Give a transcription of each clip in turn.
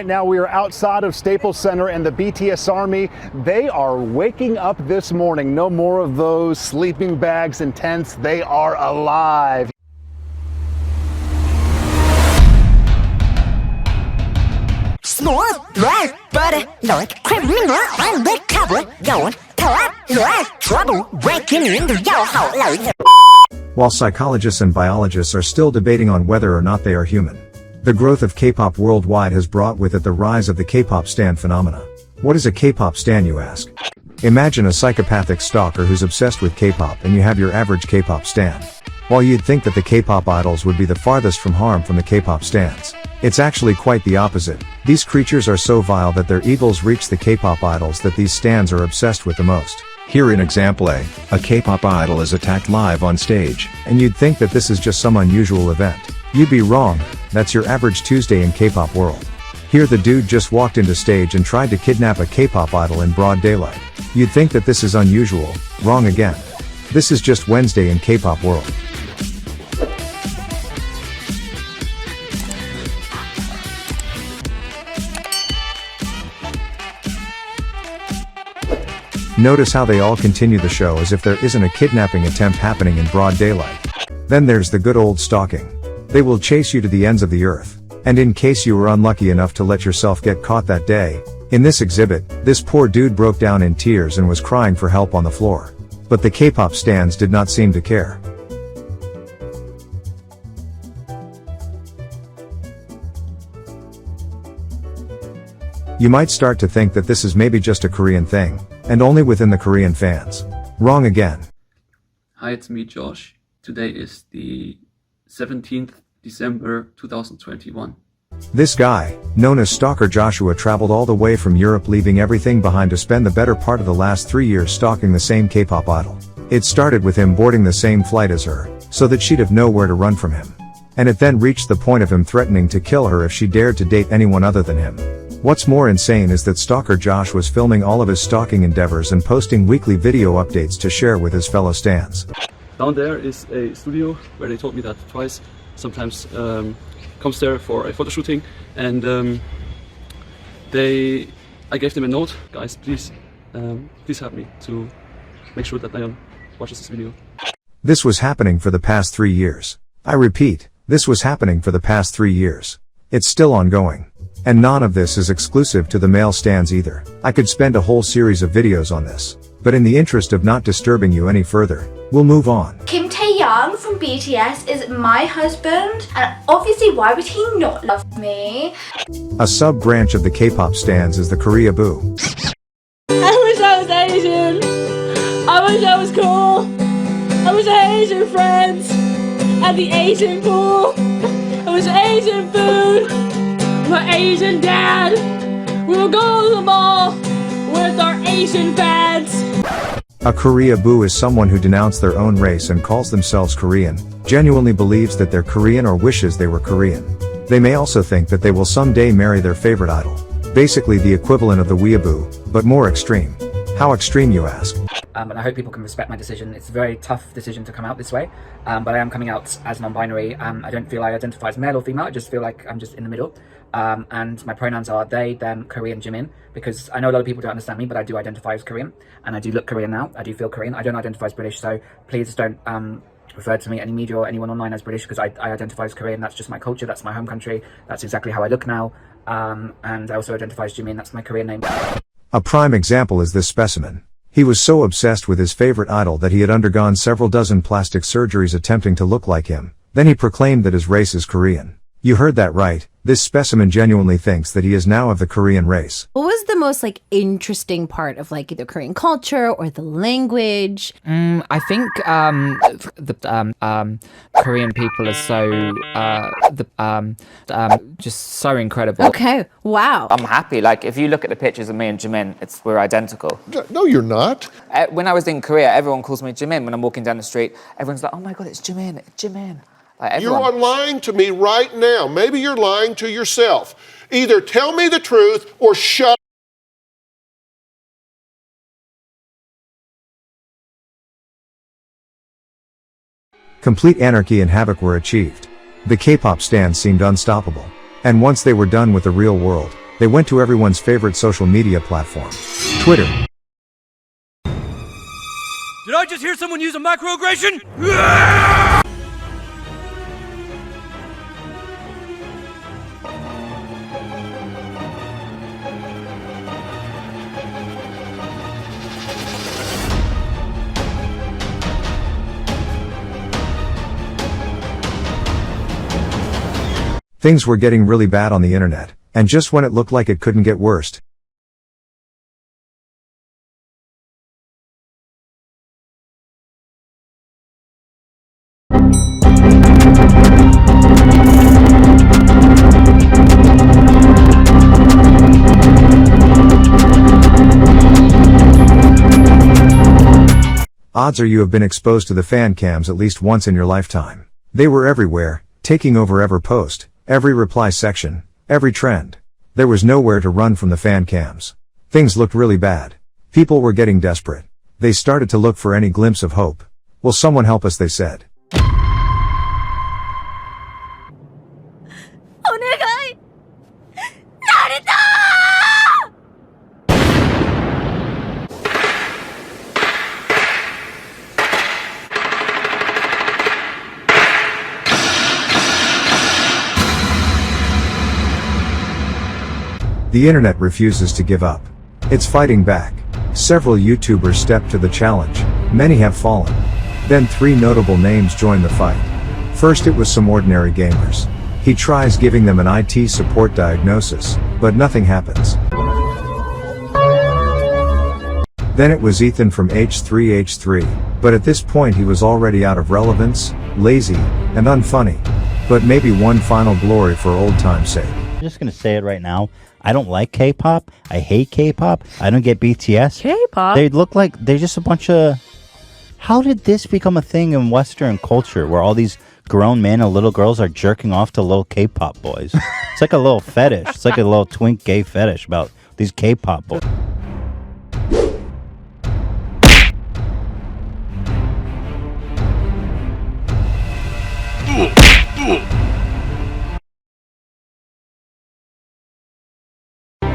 Right now we are outside of Staples Center and the BTS Army, they are waking up this morning. No more of those sleeping bags and tents. They are alive. Smooth, right, butter, like criminal undercover, going top, right, trouble, breaking into your whole. While psychologists and biologists are still debating on whether or not they are human, the growth of K-pop worldwide has brought with it the rise of the K-pop stan phenomena. What is a K-pop stan, you ask? Imagine a psychopathic stalker who's obsessed with K-pop and you have your average K-pop stan. While you'd think that the K-pop idols would be the farthest from harm from the K-pop stans, it's actually quite the opposite. These creatures are so vile that their evils reach the K-pop idols that these stans are obsessed with the most. Here in example A K-pop idol is attacked live on stage. And you'd think that this is just some unusual event. You'd be wrong, that's your average Tuesday in K-pop world. Here the dude just walked into stage and tried to kidnap a K-pop idol in broad daylight. You'd think that this is unusual, wrong again. This is just Wednesday in K-pop world. Notice how they all continue the show as if there isn't a kidnapping attempt happening in broad daylight. Then there's the good old stalking. They will chase you to the ends of the earth. And in case you were unlucky enough to let yourself get caught that day, in this exhibit, this poor dude broke down in tears and was crying for help on the floor. But the K-pop stans did not seem to care. You might start to think that this is maybe just a Korean thing, and only within the Korean fans. Wrong again. Hi, it's me, Josh. Today is the 17th December 2021. This guy, known as Stalker Joshua, traveled all the way from Europe, leaving everything behind to spend the better part of the last 3 years stalking the same K-pop idol. It started with him boarding the same flight as her, so that she'd have nowhere to run from him. And it then reached the point of him threatening to kill her if she dared to date anyone other than him. What's more insane is that Stalker Josh was filming all of his stalking endeavors and posting weekly video updates to share with his fellow stans. Down there is a studio where they told me that twice, sometimes Keemstar for a photo shooting, and I gave them a note, guys, please help me to make sure that Dion watches this video. This was happening for the past 3 years. I repeat, this was happening for the past 3 years. It's still ongoing. And none of this is exclusive to the male stans either. I could spend a whole series of videos on this. But in the interest of not disturbing you any further, we'll move on. Kim Taeyang from BTS is my husband, and obviously why would he not love me? A sub-branch of the K-pop stans is the koreaboo. I wish I was Asian. I wish I was cool. I wish I had Asian friends at the Asian pool. I wish Asian food. My Asian dad. We will go to the mall with our Asian fads. A koreaboo is someone who denounced their own race and calls themselves Korean, genuinely believes that they're Korean or wishes they were Korean. They may also think that they will someday marry their favorite idol. Basically the equivalent of the weeaboo, but more extreme. How extreme, you ask? And I hope people can respect my decision. It's a very tough decision to come out this way, but I am coming out as non-binary. I don't feel I identify as male or female, I just feel like I'm just in the middle. And my pronouns are they, them, Korean, Jimin, because I know a lot of people don't understand me, but I do identify as Korean, and I do look Korean now. I do feel Korean. I don't identify as British, so please don't refer to me, any media or anyone online, as British, because I identify as Korean. That's just my culture, that's my home country, that's exactly how I look now. And I also identify as Jimin, that's my Korean name. A prime example is this specimen. He was so obsessed with his favorite idol that he had undergone several dozen plastic surgeries attempting to look like him. Then he proclaimed that his race is Korean. You heard that right. This specimen genuinely thinks that he is now of the Korean race. What was the most interesting part of either Korean culture or the language? I think the Korean people are so just so incredible. Okay, wow. I'm happy. If you look at the pictures of me and Jimin, we're identical. No, you're not. When I was in Korea, everyone calls me Jimin. When I'm walking down the street, everyone's like, "Oh my God, it's Jimin! It's Jimin!" You are lying to me right now. Maybe you're lying to yourself. Either tell me the truth or shut up. Complete anarchy and havoc were achieved. The K-pop stans seemed unstoppable. And once they were done with the real world, They went to everyone's favorite social media platform, Twitter. Did I just hear someone use a microaggression? Things were getting really bad on the internet, and just when it looked like it couldn't get worse, odds are you have been exposed to the fan cams at least once in your lifetime. They were everywhere, taking over every post, every reply section, every trend. There was nowhere to run from the fan cams. Things looked really bad. People were getting desperate. They started to look for any glimpse of hope. Will someone help us, they said. The internet refuses to give up. It's fighting back. Several YouTubers stepped to the challenge. Many have fallen. Then 3 notable names joined the fight. First, it was some ordinary gamers. He tries giving them an IT support diagnosis, but nothing happens. Then it was Ethan from H3H3, but at this point he was already out of relevance, lazy, and unfunny. But maybe one final glory for old time's sake. I'm just gonna say it right now. I don't like K-pop. I hate K-pop. I don't get BTS. K-pop? They look like they're just a bunch of... How did this become a thing in Western culture where all these grown men and little girls are jerking off to little K-pop boys? It's like a little fetish. It's like a little twink gay fetish about these K-pop boys.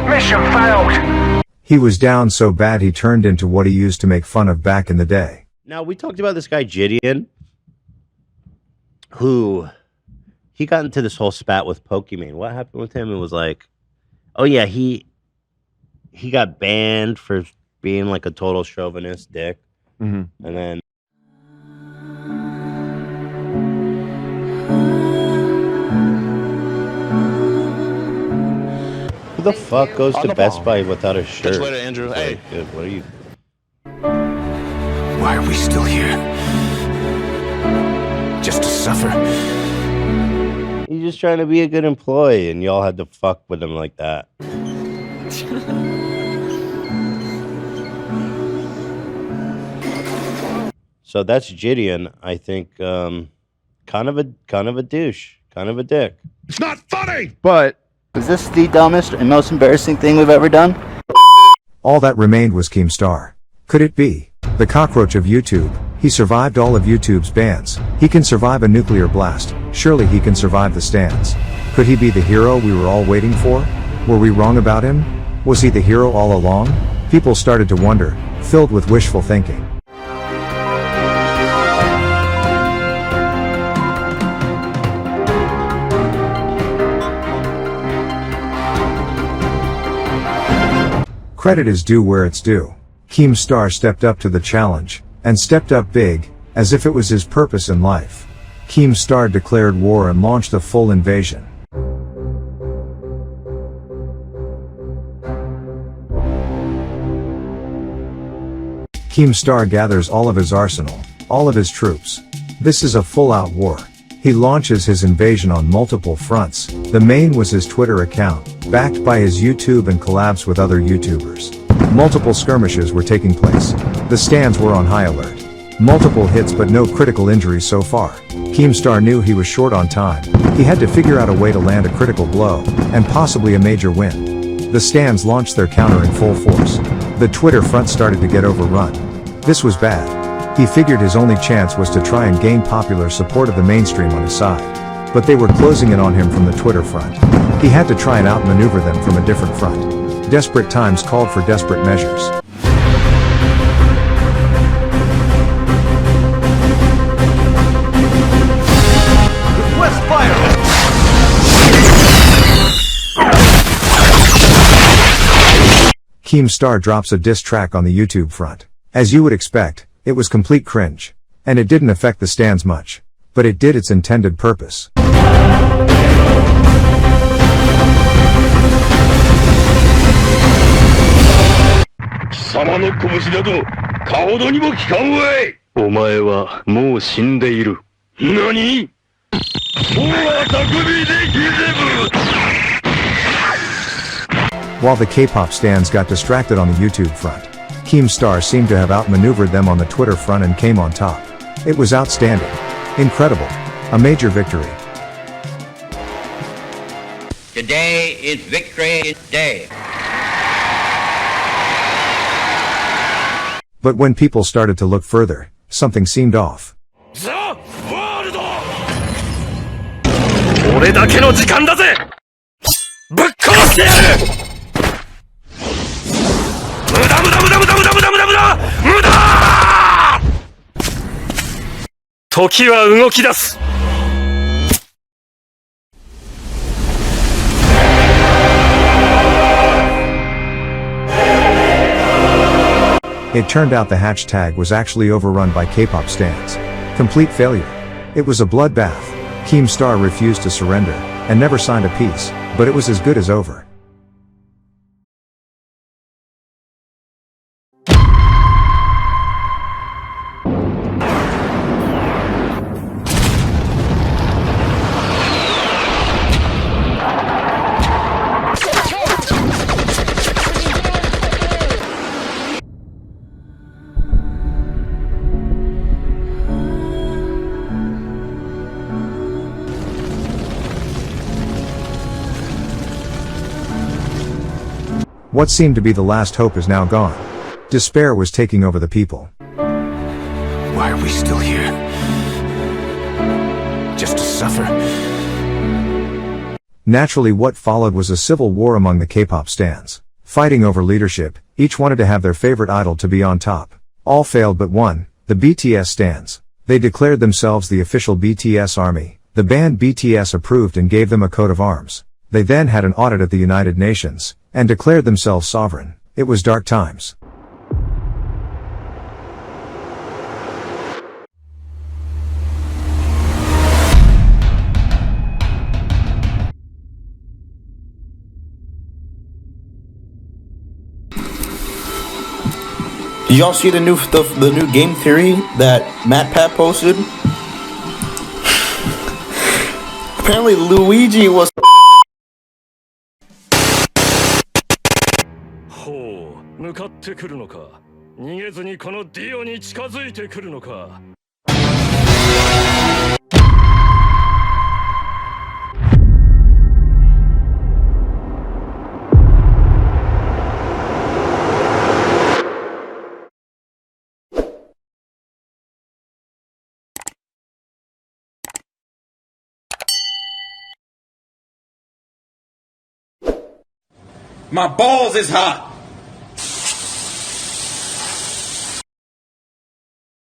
Mission failed! He was down so bad he turned into what he used to make fun of back in the day. Now, we talked about this guy, Gideon, who... He got into this whole spat with Pokimane. What happened with him? It was like... Oh, yeah, he got banned for being like a total chauvinist dick. And then... Who the fuck goes to Best Buy without a shirt? Catch you later, Andrew. Hey. Good. What are you... Why are we still here? Just to suffer? He's just trying to be a good employee, and y'all had to fuck with him like that. So that's Gideon. I think kind of a douche, kind of a dick. It's not funny! But is this the dumbest and most embarrassing thing we've ever done? All that remained was Keemstar. Could it be? The cockroach of YouTube. He survived all of YouTube's bans. He can survive a nuclear blast. Surely he can survive the stands. Could he be the hero we were all waiting for? Were we wrong about him? Was he the hero all along? People started to wonder, filled with wishful thinking. Credit is due where it's due. Keemstar stepped up to the challenge, and stepped up big, as if it was his purpose in life. Keemstar declared war and launched a full invasion. Keemstar gathers all of his arsenal, all of his troops. This is a full-out war. He launches his invasion on multiple fronts. The main was his Twitter account, backed by his YouTube and collabs with other YouTubers. Multiple skirmishes were taking place. The stands were on high alert. Multiple hits but no critical injuries so far. Keemstar knew he was short on time. He had to figure out a way to land a critical blow, and possibly a major win. The stands launched their counter in full force. The Twitter front started to get overrun. This was bad. He figured his only chance was to try and gain popular support of the mainstream on his side. but they were closing in on him from the Twitter front. He had to try and outmaneuver them from a different front. Desperate times called for desperate measures. Request fire! Keemstar drops a diss track on the YouTube front. As you would expect, it was complete cringe. And it didn't affect the stands much. But it did its intended purpose. While the K-pop stans got distracted on the YouTube front, Keemstar seemed to have outmaneuvered them on the Twitter front and came on top. It was outstanding. Incredible. A major victory. Today is Victory Day. But when people started to look further, something seemed off. 俺だけの時間だぜぶっ殺してやる無駄無駄無駄無駄無駄無駄無駄無駄無駄時は動き出す It turned out the hashtag was actually overrun by K-pop stans. Complete failure. It was a bloodbath. Keemstar refused to surrender, and never signed a peace, but it was as good as over. What seemed to be the last hope is now gone. Despair was taking over the people. Why are we still here? Just to suffer? Naturally, what followed was a civil war among the K-pop stans. Fighting over leadership, each wanted to have their favorite idol to be on top. All failed but one, the BTS stans. They declared themselves the official BTS army. The band BTS approved and gave them a coat of arms. They then had an audit at the United Nations, and declared themselves sovereign. It was dark times. Did y'all see the new game theory that Matt Pat posted? Apparently Luigi was ほう向かってくるのか逃げずにこのディオに近づいてくるのか My balls is hot.